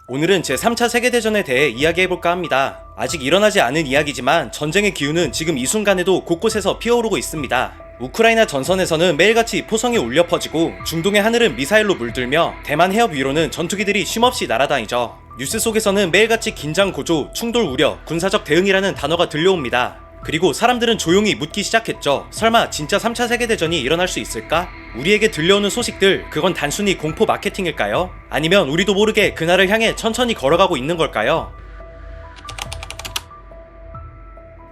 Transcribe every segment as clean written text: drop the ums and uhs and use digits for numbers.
오늘은 제3차 세계대전에 대해 이야기해볼까 합니다. 아직 일어나지 않은 이야기지만 전쟁의 기운은 지금 이 순간에도 곳곳에서 피어오르고 있습니다. 우크라이나 전선에서는 매일같이 포성이 울려 퍼지고 중동의 하늘은 미사일로 물들며 대만 해협 위로는 전투기들이 쉼없이 날아다니죠. 뉴스 속에서는 매일같이 긴장 고조, 충돌 우려, 군사적 대응이라는 단어가 들려옵니다. 그리고 사람들은 조용히 묻기 시작했죠. 설마 진짜 3차 세계대전이 일어날 수 있을까? 우리에게 들려오는 소식들, 그건 단순히 공포 마케팅일까요? 아니면 우리도 모르게 그날을 향해 천천히 걸어가고 있는 걸까요?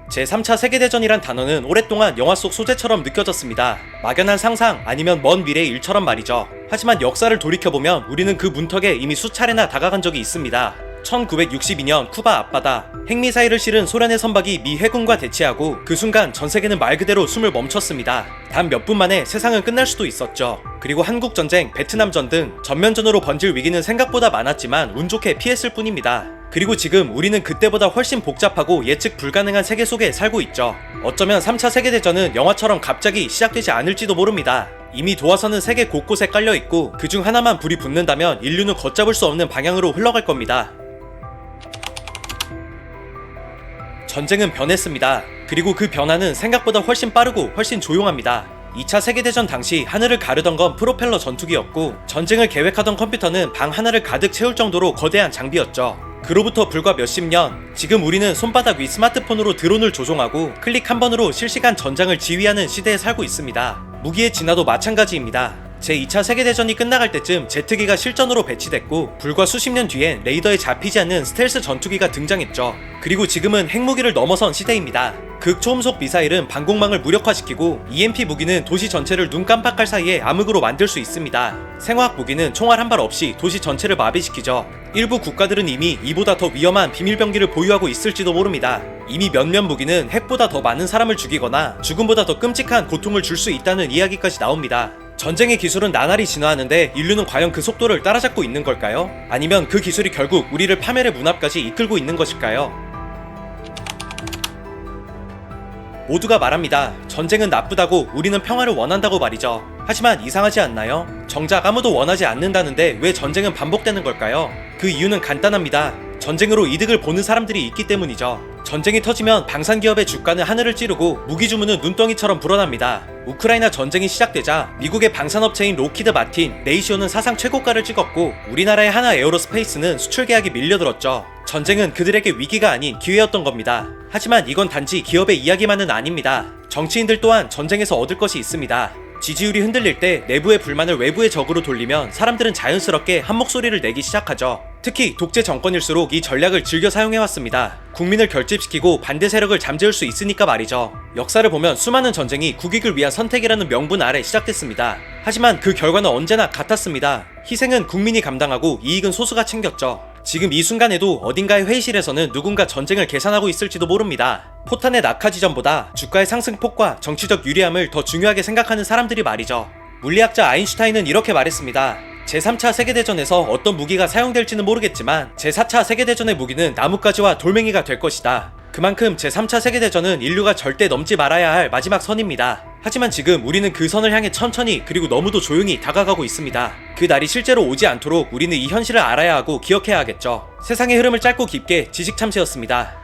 제3차 세계대전이란 단어는 오랫동안 영화 속 소재처럼 느껴졌습니다. 막연한 상상 아니면 먼 미래의 일처럼 말이죠. 하지만 역사를 돌이켜보면 우리는 그 문턱에 이미 수차례나 다가간 적이 있습니다. 1962년 쿠바 앞바다, 핵미사일을 실은 소련의 선박이 미 해군과 대치하고 그 순간 전세계는 말 그대로 숨을 멈췄습니다. 단 몇 분 만에 세상은 끝날 수도 있었죠. 그리고 한국전쟁, 베트남전 등 전면전으로 번질 위기는 생각보다 많았지만 운 좋게 피했을 뿐입니다. 그리고 지금 우리는 그때보다 훨씬 복잡하고 예측 불가능한 세계 속에 살고 있죠. 어쩌면 3차 세계대전은 영화처럼 갑자기 시작되지 않을지도 모릅니다. 이미 도화선은 세계 곳곳에 깔려있고 그중 하나만 불이 붙는다면 인류는 걷잡을 수 없는 방향으로 흘러갈 겁니다. 전쟁은 변했습니다. 그리고 그 변화는 생각보다 훨씬 빠르고 훨씬 조용합니다. 2차 세계대전 당시 하늘을 가르던 건 프로펠러 전투기였고 전쟁을 계획하던 컴퓨터는 방 하나를 가득 채울 정도로 거대한 장비였죠. 그로부터 불과 몇십 년, 지금 우리는 손바닥 위 스마트폰으로 드론을 조종하고 클릭 한 번으로 실시간 전장을 지휘하는 시대에 살고 있습니다. 무기의 진화도 마찬가지입니다. 제2차 세계대전이 끝나갈 때쯤 제트기가 실전으로 배치됐고 불과 수십 년 뒤엔 레이더에 잡히지 않는 스텔스 전투기가 등장했죠. 그리고 지금은 핵무기를 넘어선 시대입니다. 극초음속 미사일은 방공망을 무력화시키고 EMP 무기는 도시 전체를 눈 깜빡할 사이에 암흑으로 만들 수 있습니다. 생화학 무기는 총알 한 발 없이 도시 전체를 마비시키죠. 일부 국가들은 이미 이보다 더 위험한 비밀병기를 보유하고 있을지도 모릅니다. 이미 몇몇 무기는 핵보다 더 많은 사람을 죽이거나 죽음보다 더 끔찍한 고통을 줄 수 있다는 이야기까지 나옵니다. 전쟁의 기술은 나날이 진화하는데 인류는 과연 그 속도를 따라잡고 있는 걸까요? 아니면 그 기술이 결국 우리를 파멸의 문 앞까지 이끌고 있는 것일까요? 모두가 말합니다. 전쟁은 나쁘다고, 우리는 평화를 원한다고 말이죠. 하지만 이상하지 않나요? 정작 아무도 원하지 않는다는데 왜 전쟁은 반복되는 걸까요? 그 이유는 간단합니다. 전쟁으로 이득을 보는 사람들이 있기 때문이죠. 전쟁이 터지면 방산기업의 주가는 하늘을 찌르고 무기 주문은 눈덩이처럼 불어납니다. 우크라이나 전쟁이 시작되자 미국의 방산업체인 로키드 마틴, 레이시오는 사상 최고가를 찍었고 우리나라의 하나 에어로스페이스는 수출 계약이 밀려들었죠. 전쟁은 그들에게 위기가 아닌 기회였던 겁니다. 하지만 이건 단지 기업의 이야기만은 아닙니다. 정치인들 또한 전쟁에서 얻을 것이 있습니다. 지지율이 흔들릴 때 내부의 불만을 외부의 적으로 돌리면 사람들은 자연스럽게 한 목소리를 내기 시작하죠. 특히 독재 정권일수록 이 전략을 즐겨 사용해왔습니다. 국민을 결집시키고 반대 세력을 잠재울 수 있으니까 말이죠. 역사를 보면 수많은 전쟁이 국익을 위한 선택이라는 명분 아래 시작됐습니다. 하지만 그 결과는 언제나 같았습니다. 희생은 국민이 감당하고 이익은 소수가 챙겼죠. 지금 이 순간에도 어딘가의 회의실에서는 누군가 전쟁을 계산하고 있을지도 모릅니다. 포탄의 낙하 지점보다 주가의 상승폭과 정치적 유리함을 더 중요하게 생각하는 사람들이 말이죠. 물리학자 아인슈타인은 이렇게 말했습니다. 제3차 세계대전에서 어떤 무기가 사용될지는 모르겠지만 제4차 세계대전의 무기는 나뭇가지와 돌멩이가 될 것이다. 그만큼 제3차 세계대전은 인류가 절대 넘지 말아야 할 마지막 선입니다. 하지만 지금 우리는 그 선을 향해 천천히 그리고 너무도 조용히 다가가고 있습니다. 그 날이 실제로 오지 않도록 우리는 이 현실을 알아야 하고 기억해야 하겠죠. 세상의 흐름을 짧고 깊게 지식참새였습니다.